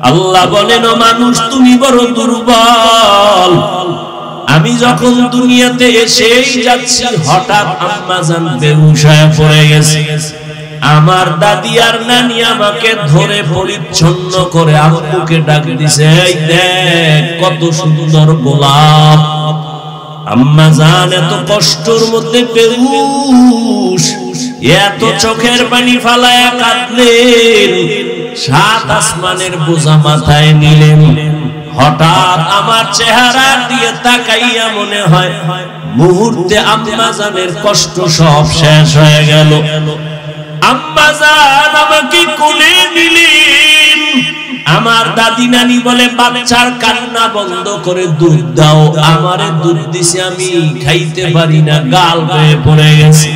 আল্লাহ বলেন, ও মানুষ তুমি বড় দুর্বল। আমি যখন দুনিয়াতে এসেই যাচ্ছি, হঠাৎ আম্মা জান বেহুশ হয়ে পড়ে গেছে। আমার দাদি আর নানি আমাকে ধরে পরিচ্ছন্ন করে আম্মুকে ডাক দিছে, এই দেখ কত সুন্দর গোলাপ। আম্মা জান এত কষ্টের মধ্যে বেহুশ, এত চোখের পানি ফালায়া কাঁদলেন, 7 আসমানের বোঝা মাথায় নিলেন। হঠাৎ আমার চেহারা দিয়ে তাকাইয়া মনে হয় মুহূর্তে আম্মা জানের কষ্ট সব শেষ হয়ে গেল। আম্মা জান আমাকে কোলে নিলেন। আমার দাদি নানি বলে, বাচ্চার কান্না বন্ধ করে দুধ দাও। আমারে দুধ দিছে, আমি খাইতে পারি না, গাল বেয়ে পড়ে গেছে।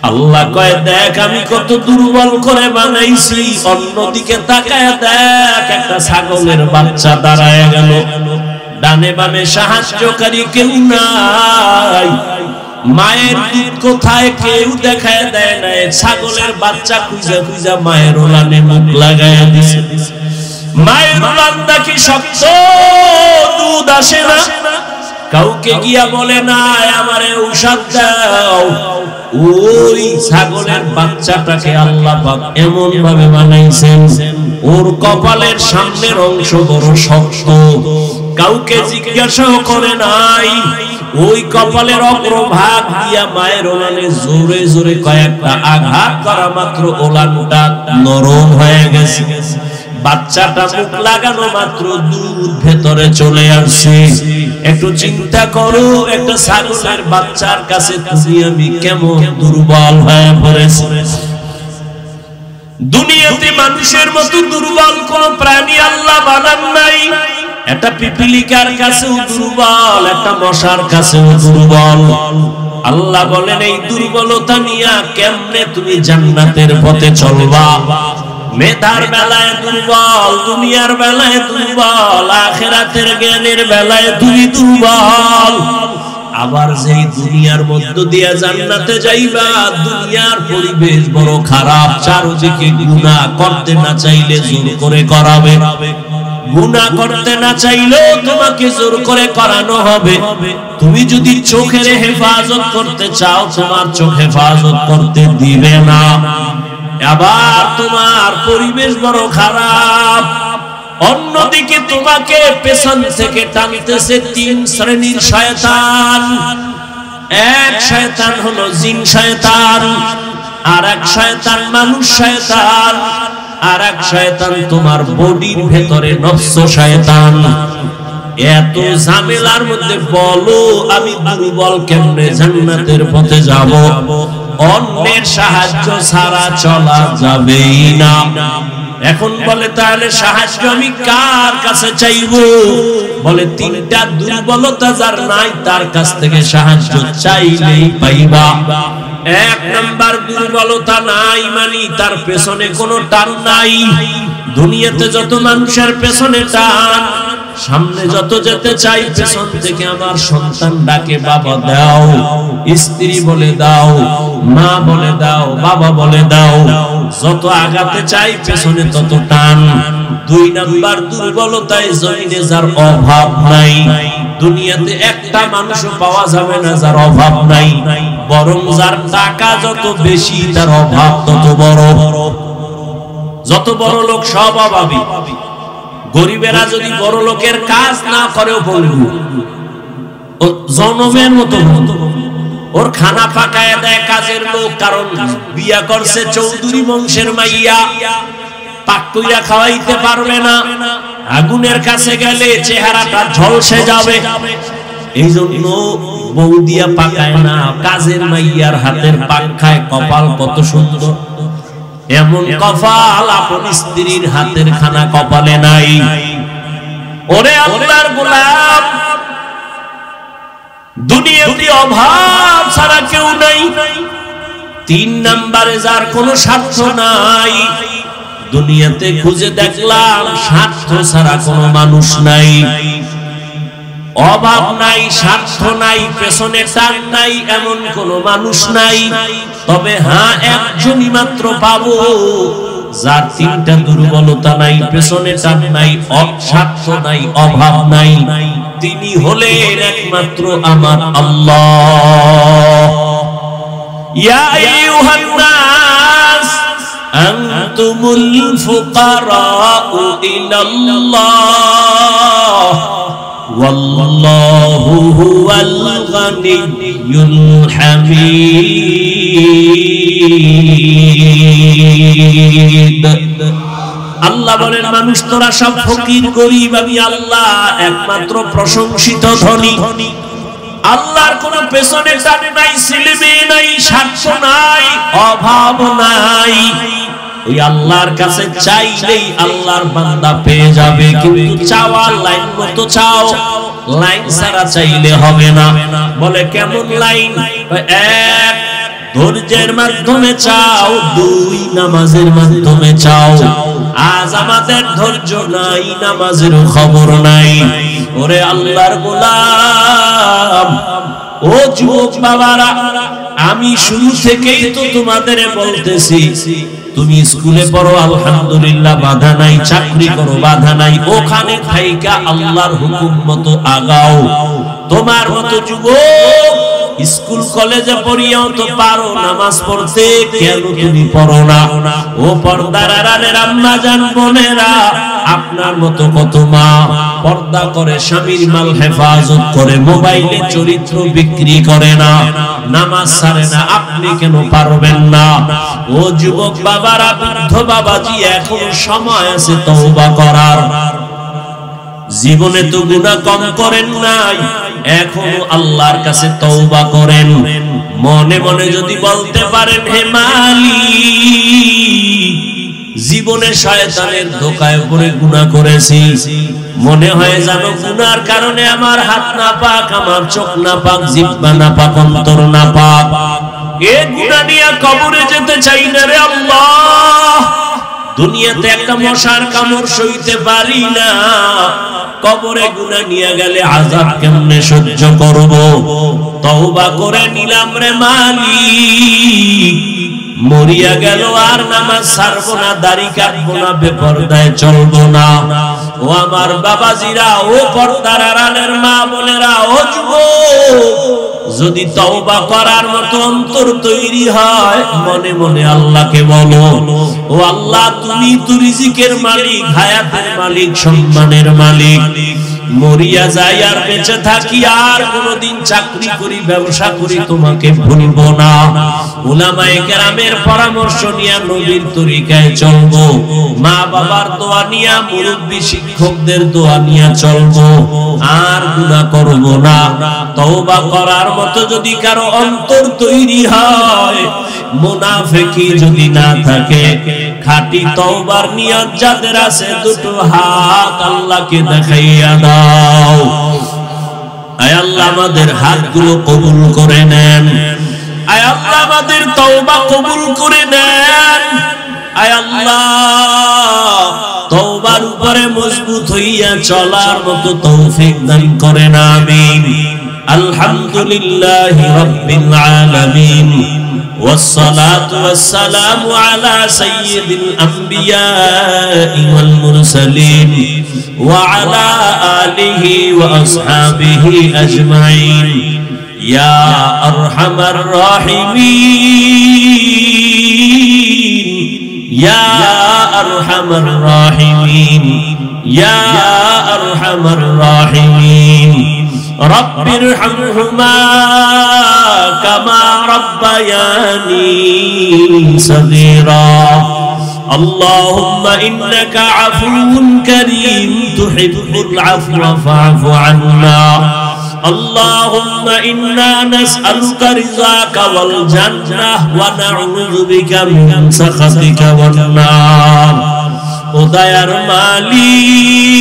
আল্লাহ কয়, দেখ আমি কত দুর্বল করে বানাইছি। অন্যদিকে তাকায় দেখ, একটা ছাগলের বাচ্চা দাঁড়ায় গেল। ডানে বামে সাহায্যকারী কেউ নাই। মায়ের দুধ কোথায় কেউ দেখায় দেয় না। ছাগলের বাচ্চা খুঁজা খুঁজা মায়ের ওলানে মুখ লাগাইয়া দিছে। মায়ের ওলান দেখি শক্ত, দুধ আসে না। কাউকে গিয়া বলে না আমারে ঔষধ দাও। ওই ছাগলের বাচ্চাটাকে আল্লাহ পাক এমন ভাবে বানাইছেন, ওর কপালের সামনের অংশ বড় শক্ত। কাউকে জিজ্ঞাসাও করে নাই। ওই কপালের অগ্রভাগ দিয়া মায়ের ওলানে জোরে জোরে কয়েকটা আঘাত করা মাত্র ওলানটা নরম হয়ে গেছে। বাচ্চাটা মুখ লাগানো মাত্র দুধ ভেতরে চলে আসছে। একটু চিন্তা করো, একটা ছাগলের বাচ্চার কাছে তুমি আমি কেমন দুর্বল হয়ে পড়েছি। দুনিয়াতে মানুষের মতো দুর্বল কোন প্রাণী আল্লাহ বানান নাই। একটা পিপিলিকার কাছেও দুর্বল, একটা মশার কাছেও দুর্বল। আল্লাহ বলেন, এই দুর্বলতা নিয়ে কেমনে তুমি জান্নাতের পথে চলবা? মেধার বেলায় দুর্বল, দুনিয়ার বেলায় দুর্বল, আখিরাতের জ্ঞানের বেলায় তুমি দুর্বল। আবার যেই দুনিয়ার মধ্য দিয়ে জান্নাতে যাইবা, দুনিয়ার পরিবেশ বড় খারাপ, চারদিকে গুনাহ, করতে না চাইলে জোর করে করাবে, গুনাহ করতে না চাইলেও তোমাকে জোর করে করানো হবে। তুমি যদি চোখের হেফাজত করতে চাও, তোমার চোখ হেফাজত করতে দিবে না। আবার তোমার পরিবেশ বড় খারাপ, অন্যদিকে তোমাকে পেছন থেকে টানতেছে তিন শ্রেণীর শয়তান। এক শয়তান হলো জিন শয়তান, আর এক শয়তান মানুষ শয়তান, আর এক শয়তান তোমার বডির ভেতরে নফস শয়তান। এত ঝামেলার মধ্যে বলো আমি দুর্বল কেমনে জান্নাতের পথে যাব? অন্যের সাহায্য ছাড়া চলা যাবেই না। এখন বলে তাহলে সাহায্য আমি কার কাছে চাইবো? বলে তিনটা দুর্বলতা যার নাই তার কাছ থেকে সাহায্য চাইলেই পাইবা। এক নাম্বার দুর্বলতা নাই মানে তার পেছনে কোনো টান নাই। দুনিয়াতে যত মানুষের পেছনে টান, সামনে যত যেতে চাই পেছন থেকে আমার সন্তান ডাকে বাবা দাও, স্ত্রী বলে দাও, মা বলে দাও, বাবা বলে দাও, যত আগাতে চাই পেছনে তত টান। দুই নাম্বার দুর্বলতায় জমিনে যার অভাব নাই। দুনিয়াতে একটা মানুষও পাওয়া যাবে না যার অভাব নাই, বরং যার টাকা যত বেশি তার অভাব তত বড়। যত বড় লোক সব অভাবী। গরিবেরা যদি বড় লোকের কাজ না করেও বলবো জনমের মতো, ওর খানা পাকায় দেয় কাজের লোক, কারণ বিয়া করছে চৌধুরী বংশের মাইয়া, পাক কইরা খাওয়াইতে পারবে না। আগুনের কাছে গেলে চেহারাটা ঝলসে যাবে, এই জন্য বউ দিয়া পাকায় না, কাজের মাইয়ার হাতের পাক খায়। কপাল কত সুন্দর, এমন কপাল আপন স্ত্রীর হাতের খানা কপালে নাই। ওরে আল্লাহর গোলাম, দুনিয়াতে অভাব ছাড়া কেউ নাই। তিন নম্বরে যার কোনো স্বার্থ নাই। দুনিয়াতে খুঁজে দেখলাম স্বার্থ ছাড়া কোনো মানুষ নাই। অভাব নাই, স্বার্থ নাই, পেছনে টান নাই, এমন কোনো মানুষ নাই। তবে হ্যাঁ, একজনই মাত্র পাবো যার তিনটা দুর্বলতা নাই, পেছনে টান নাই, স্বার্থ নাই, অভাব নাই। তিনি হলেন একমাত্র আমার আল্লাহ। ইয়া আইয়ুহান নাস আনতুমুল ফুকারাউ ইলাল্লাহ ওয়াল্লাহু হুয়াল গানিয়্যুল হামিদ। আল্লাহ বলেন মানুষ তোরা সব ফকির গরিব, আমি আল্লাহ একমাত্র প্রশংসিত ধনী। আল্লাহর কোনো পেছনে টান নাই, ছেলেমেয়ে নাই, স্বার্থ নাই, অভাব নাই। ওই আল্লাহর কাছে চাইলেই আল্লাহর বান্দা পেয়ে যাবে, কিন্তু চাওয়ার লাইন মতো চাও, লাইন ছাড়া চাইলে হবে না। বলে কেমন লাইন? এক, ধৈর্যের মাধ্যমে চাও, দুই, নামাজের মাধ্যমে চাও। আজ আমাদের ধৈর্য নাই, নামাজের খবর নাই। ওরে আল্লাহর গোলাম, ও যুবক বাবারা, আমি শুরু থেকেই তো তোমাদের বলতেছি, তুমি স্কুলে পড়ো আলহামদুলিল্লাহ, বাধা নাই, চাকরি করো বাধা নাই, ওখানে থাইকা আল্লাহর হুকুম মতো আগাও। তোমার মতো যুবক স্কুল কলেজে পড়িয়াও তো পারো নামাজ পড়তে, কেন তুমি পড়ো না? ও পর্দার আড়ালের আম্মা জান বোনেরা, আপনার মতো কত মা পর্দা করে, স্বামীর মাল হেফাজত করে, মোবাইলে চরিত্র বিক্রি করে না, নামাজ ছাড়ে না, আপনি কেন পারবেন না? ও যুবক বাবারা, বৃদ্ধ বাবাজি, এখন সময় আছে তওবা করার। জীবনে তো গুনাহ কম করেন নাই, এখনো আল্লাহর কাছে তওবা করেন। মনে মনে যদি বলতে পারেন, হে মালিক, জীবনে শয়তানের ধোঁকায় পড়ে গুনাহ করেছি, মনে হয় জানো গুনার কারণে আমার হাত না পাক, আমার চোখ না পাক, জিহ্বা না পাক, অন্তর না পাক, এ গুনাহ নিয়ে কবরে যেতে চাই না রে আল্লাহ। দুনিয়াতে একটা মশার কামড় সইতে পারি না, কবরে গুনাহ নিয়ে গেলে আযাব কেমনে সহ্য করব। তওবা করে নিলাম রে মালিক, মরিয়া গেল আর নামাজ ছাড়বো না, দাড়ি কাটবো না, বেপরদায় চলবো না। ও আমার বাবাজিরা, ও পর্দার আড়ালের মা বোনেরা, ও যুবক, যদি তওবা করার মতো অন্তর তৈরি হয়, মনে মনে আল্লাহকে বলো, ও আল্লাহ তুমি তো রিজিকের মালিক, হায়াতের মালিক, সম্মানের মালিক। মরিয়া যাই আর বেঁচে থাকি আর কোনদিন চাকরি করি, ব্যবসা করি, তোমাকে ভুলবো না। উলামায়ে কেরামের পরামর্শ নিয়ে নবীর তরিকায় চলবো, মা বাবার দোয়া নিয়ে, মুরব্বি শিক্ষকদের দোয়া নিয়ে চলবো, আর গুনাহ করব না। তওবা করার মতো যদি কারো অন্তর তৈরি হয়, মুনাফিকি যদি না থাকে, খাঁটি তওবার নিয়ত যাদের আছে, দুটো হাত আল্লাহকে দেখাইয়া দাও। আয় আল্লাহ আমাদের হাতগুলো কবুল করে নেন, আয় আল্লাহ আমাদের তওবা কবুল করে নেন। আয় আল্লাহ তওবার উপরে মজবুত হইয়া চলার মতো তৌফিক দান করেন, আমিন। আলহামদুলিল্লাহি রাব্বিল আলামিন, والصلاة والسلام على سيد الأنبياء والمرسلين وعلى آله وأصحابه أجمعين يا أرحم الراحمين يا أرحم الراحمين يا أرحم الراحمين رب ارحمهما كما ربياني صغيرا اللهم إنك عفو كريم تحب العفو فاعف عنا اللهم إنا نسألك رضاك والجنة ونعوذ بك من سخطك والنار উদয়ার মালিক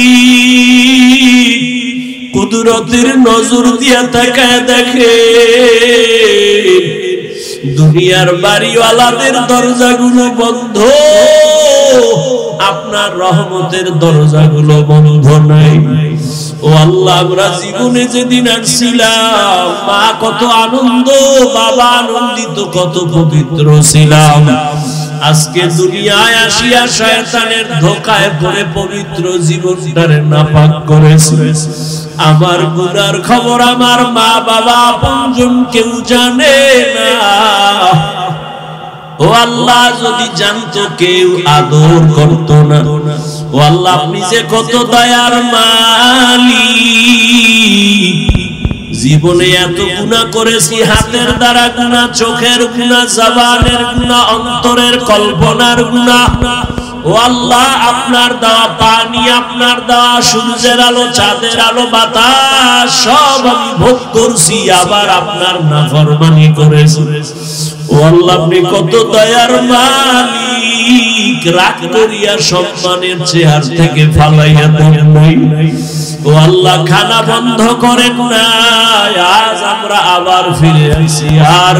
কুদরতের নজর দিয়া তাকায় দেখে দুনিয়ার বাড়িওয়ালাদের দরজাগুলো বন্ধ, আপনার রহমতের দরজাগুলো বন্ধ নাই। ও আল্লাহ, আমরা জীবনে যেদিন আসছিলাম, মা কত আনন্দ, বাবা আনন্দিত, কত পবিত্র ছিলাম। আজকে দুনিয়ায় আসিয়া শয়তানের ধোকায় পড়ে পবিত্র জীবনটারে নাপাক করেছে। আমার গুনার খবর আমার মা বাবা আপনজন কেউ জানে না। ও আল্লাহ, যদি জানতো কেউ আদর করতো না। ও আল্লাহ, আপনি যে কত দয়ার মালিক। জীবনে এত গুনাহ করেছি, হাতের দ্বারা গুনাহ, চোখের গুনাহ, জবানের গুনাহ, অন্তরের কল্পনার গুনাহ। ও আল্লাহ, আপনার দেওয়া পানি, আপনার দেওয়া সূর্যের আলো, চাঁদের আলো, বাতাস সব আমি ভোগ করছি, আবার আপনার নাফরমানি করেছি। ও আল্লাহ, আপনি কত দয়ার মালিক, রাগ করিয়া সম্মানের চেহার থেকে ফালাইয়া দেন নাই। ও আল্লাহ, খানা বন্ধ করেন না, আজ আমরা আবার ফিরে আসি, আর